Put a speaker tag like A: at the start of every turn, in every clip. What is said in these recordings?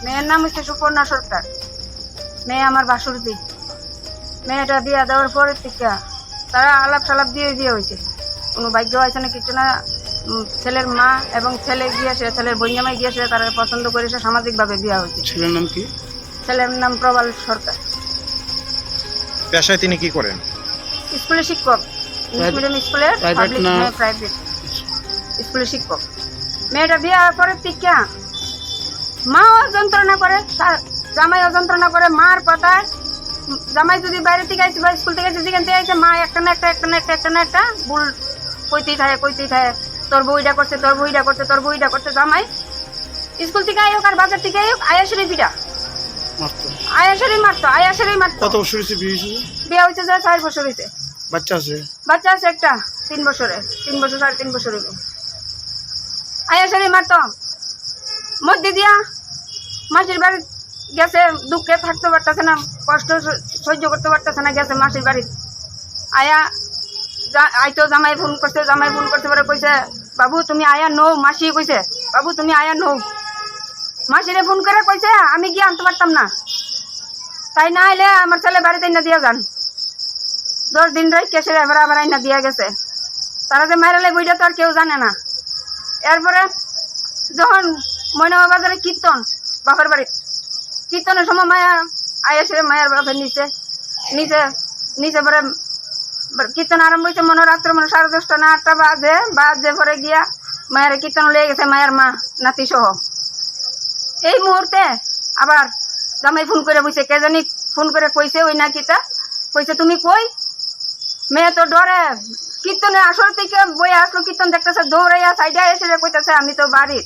A: মেয়ের নাম হচ্ছে সুপর্ণা সরকার। মেয়ে আমার বাসুরদি। মেয়েটা বিয়া দেওয়ার পরের থেকে তারা আলাপ সালাপ দিয়ে বিয়ে হয়েছে, কোনো ভাগ্য হয়েছে না কিছু না। ছেলের মা এবং ছেলে গিয়েছে, ছেলের বইজামাই গিয়েছে, তারা পছন্দ করেছে, সামাজিকভাবে বিয়ে হয়েছে।
B: ছেলের নাম কি?
A: ছেলের নাম প্রবাল সরকার।
B: পেশায় তিনি কি করেন?
A: স্কুলের শিক্ষক, ইংলিশ মিডিয়াম স্কুলের প্রাইভেট স্কুলের শিক্ষক। মেয়েটা বিয়ে হওয়ার পরের থেকে মাও যন্ত্রণা করে, জামাইও যন্ত্রণা করে। মার কথায় জামাই যদি বাইরে থেকে আসছে বা স্কুল থেকে আসছে, যেখান থেকে আসছে, মা একটা না একটা ভুল কইতেই থাকে। তোর বইটা করছে, তোর বইটা করছে। জামাই স্কুল থেকে আয়োক আর বাজার থেকে আয়োক, আয়াসেরই পিঠা আয়াসেরই মারতো।
B: কত বছর হয়েছে বিয়ে হয়েছে?
A: বিয়ে হয়েছে যা 4 বছর হয়েছে।
B: বাচ্চা আছে?
A: বাচ্চা আছে একটা, 3 বছরের, 3 বছর 3.5 বছর হইব। আয়াসেরই মারতো। মধ্যে দিয়া মাসির বাড়ি গেছে, দুঃখে থাকতে পারতেছে না, কষ্ট সহ্য করতে পারতেছে না, গেছে মাসির বাড়ি। আইতো জামাই ফোন করছে পরে কইছে, বাবু তুমি আয়া নৌ। মাসি কইছে, বাবু তুমি আয়া নৌ। মাসিরে ফোন করে কইছে, আমি গিয়ে আনতে পারতাম না, তাই না আইলে আমার ছেলে বাড়িতে না দিয়া যান। 10 দিন রাই কেসে আবার আইনা দিয়া গেছে। তারা যে মাইরালে বইটা তো আর কেউ জানে না। এরপরে যখন ময়নামা বাজারে কীর্তন, বাপের বাড়ি কীর্তনের সময় মায়া আয়াসে মায়ের বাপের নিচে পরে কীর্তন আরম্ভ হয়েছে। রাত্র 10:30 না 8টা বাজে পরে গিয়া মায়ের কীর্তন লেগে গেছে, মায়ের মা নাতি সহ। এই মুহূর্তে আবার জামাই ফোন করে বসে, কে জানি ফোন করে কইছে, ওই না কিতা কইছে, তুমি কই? মেয়ে তো ডরে, কীর্তনে আসর থেকে বইয়া আসলো, কীর্তন দেখতেছে, দৌড়াইয়া সাইডে এসে কইতেছে, আমি তো বাড়ি।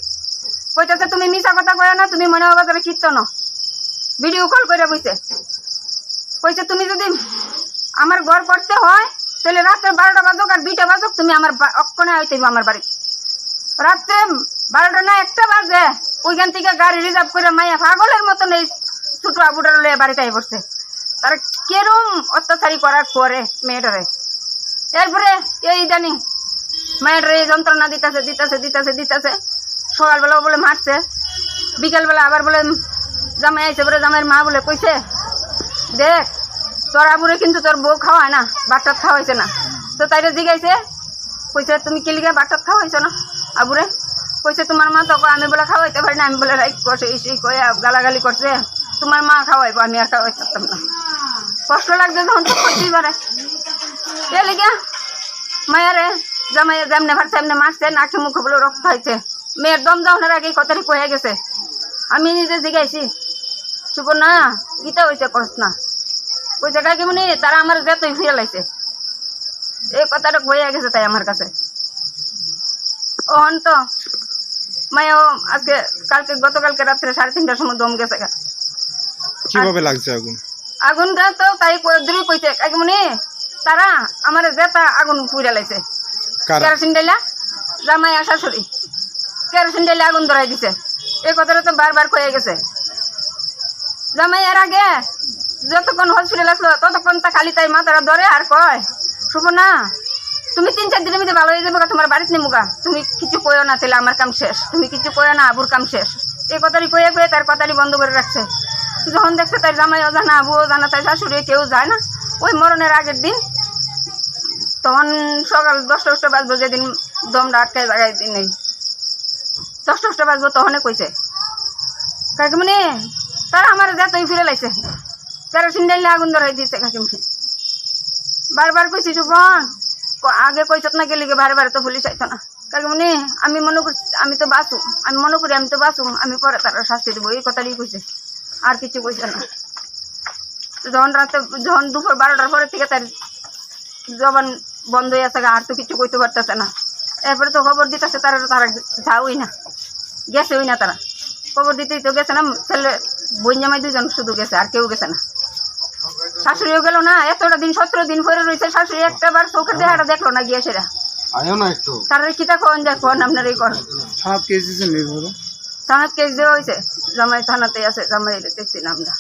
A: কইতেছে, তুমি মিছা কথা কয় না, তুমি মনে বাজারে কীর্তন। ভিডিও কল করে বইছে, কইছে, তুমি যদি আমার ঘর করতে হয় তাহলে রাত্রে 12টা বাজুক আর 2টা বাজুক, তুমি আমার অক্ষণে আইতে আমার বাড়ি। রাত্রে 12টা না 1টা বাজে ওইখান থেকে গাড়ি রিজার্ভ করে মাইয়া পাগলের মতন এই ছোট আবুটার লয়ে বাড়িতে আই পড়ছে। তারা কেরম অত্যাচারী করার পরে মেয়েটারে। এরপরে এই ইদানিং মায়ের এই যন্ত্রণা দিতেছে। সকালবেলাও বলে মারছে, বিকেলবেলা আবার বলে জামাই আইসে, বলে জামাইয়ের মা বলে কইছে, দেখ তোর আবুরে কিন্তু তোর বউ খাওয়ায় না, বাচ্চা খাওয়াইছে না। তো তাইরে জিগাইছে, কইছে তুমি কি লিগে বাচ্চা খাওয়াইছো না আবুরে? কইছে তোমার মা তো আমি বলে খাওয়াইতে পারি না, আমি বলে রাইট করছে, এই কয়ে গালাগালি করছে, তোমার মা খাওয়াইবো, আমি আর খাওয়াই পারতাম না। কষ্ট লাগছে যখন তো করতেই পারে। এ লিগে মায়ারে জামাইয়ের যেমনে ভারছে এমনি মারছে, নাকে মুখে বলে রক্ত হয়েছে। মেয়ের দম যাওয়ার আগেই কথাটি কয়ে গেছে। আমি নিজে জিগাইছি, সুপর্ণা গীতা হয়েছে করস না, ওই জায়গায় কেমন তারা আমার যেতই ফিরে লাইছে, এই কথাটা কয়ে গেছে তাই আমার কাছে। ওহন তো মায়াও আজকে গতকালকে রাত্রে 3:30টার সময় দম গেছে।
B: কিভাবে লাগছে আগুন?
A: আগুনটা তো তাই দূরে কইছে, কেমন তারা আমার যেতা আগুন পুড়ে লাইছে। কেরোসিন ডাইলা জামাই আর শাশুড়ি কেরোসিন ডাইলে আগুন ধরাই দিছে। এই কথাটা তো বারবার কয়ে গেছে। জামাই এর আগে যতক্ষণ হসপিটাল আসলো ততক্ষণ তা খালি তাই মাথাটা ধরে আর কয়, সুপর্ণা তুমি 3-4 দিনের মধ্যে ভালো হয়ে যাবে, তোমার বাড়িতে নেমুগা, তুমি কিছু কইও না, তাহলে আমার কাম শেষ, তুমি কিছু কইও না, আবুর কাম শেষ। এই কথাটি কয়ে তার কথাটি বন্ধ করে রাখছে। যখন দেখছে তার জামাইও জানা, আবুও জানা, তাই শাশুড়ি কেউ যায় না। ওই মরণের আগের দিন তখন সকাল 10টা বাজবো, যেদিন দমটা আটকায় জায়গায় দিন নেই, 10টা বাজবো, তখনই কইছে কাকিমনি তারা আমার যেতই ফিরে লাইছে, কেরোসিন ডাইলে আগুন ধরাই দিচ্ছে। কাকিমনি বারবার কইছি, সুপন আগে কইছত না গেলি বারে তো পুলিশ আইতো না। কাকিমনি আমি মনে করি আমি তো বাঁচু, আমি পরে তারা শাস্তি দেবো, এই কথাটাই কইছে, আর কিছু কইছে না। যখন দুপুর 12টার পরে থেকে তার জবান বন্ধ হয়ে আছে, আর তো কিছু কইতে পারতেছে না। এরপরে তো খবর দিতেছে, তারা যাওই না, গেছে ওই না, তারা খবর দিতেই তো গেছে না। ছেলে বই জামাই 2জন শুধু গেছে, আর কেউ গেছে না। শাশুড়িও গেল না, এতটা দিন 17 দিন পরে রয়েছে, শাশুড়ি একটাবার চোখের দেখাটা দেখলো না, গিয়ে সেটা তার কিতা কোন যায় কোন আপনার এই কর। থানাত কেস দেওয়া হয়েছে, জামাই থানাতেই আছে, জামাই দেখছি না আমরা।